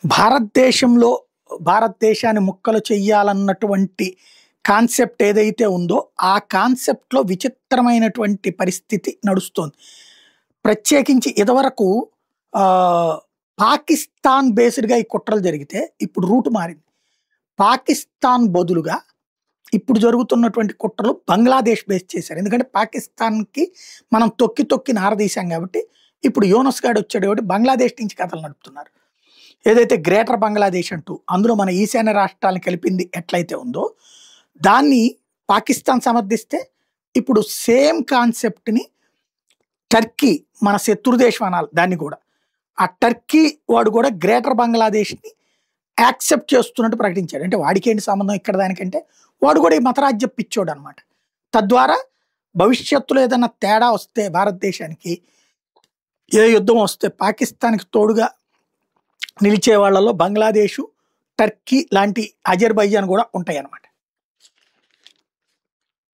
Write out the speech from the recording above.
భారతదేశంలో భారతదేశాన్ని ముక్కలు చెయ్యాలన్నటువంటి కాన్సెప్ట్ ఏదైతే ఉందో, ఆ కాన్సెప్ట్‌లో విచిత్రమైనటువంటి పరిస్థితి నడుస్తోంది. ప్రత్యేకించి ఇదివరకు ఆహ్, పాకిస్తాన్ బేస్డ్‌గా ఈ కుట్రలు జరిగితే, ఇప్పుడు రూట్ మారింది. పాకిస్తాన్ బదులుగా ఇప్పుడు జరుగుతున్నటువంటి కుట్రలు బంగ్లాదేశ్ బేస్ చేశారు. ఎందుకంటే పాకిస్తాన్‌కి మనం తొక్కి తొక్కి నారదీశాం కాబట్టి, ఇప్పుడు యూనస్ గాడు వచ్చాడు కాబట్టి బంగ్లాదేశ్ నుంచి కథలు నడుపుతున్నారు. ఏదైతే గ్రేటర్ బంగ్లాదేశ్ అంటూ అందులో మన ఈశాన్య రాష్ట్రాలను కలిపింది ఎట్లయితే ఉందో, దాన్ని పాకిస్తాన్ సమర్థిస్తే, ఇప్పుడు సేమ్ కాన్సెప్ట్‌ని టర్కీ మన శత్రు దేశం అనాలి దాన్ని కూడా. ఆ టర్కీ వాడు కూడా గ్రేటర్ బంగ్లాదేశ్‌ని యాక్సెప్ట్ చేస్తున్నట్టు ప్రకటించాడు. అంటే వాడికేంటి సంబంధం ఇక్కడ దానికంటే, వాడు కూడా ఈ మతరాజ్య పిచ్చోడనమాట. తద్వారా భవిష్యత్తులో ఏదన్నా తేడా వస్తే భారతదేశానికి, ఏ యుద్ధం వస్తే పాకిస్తాన్‌కి తోడుగా నిలిచే వాళ్ళలో బంగ్లాదేశు, టర్కీ లాంటి అజర్బైజాన్ కూడా ఉంటాయన్నమాట.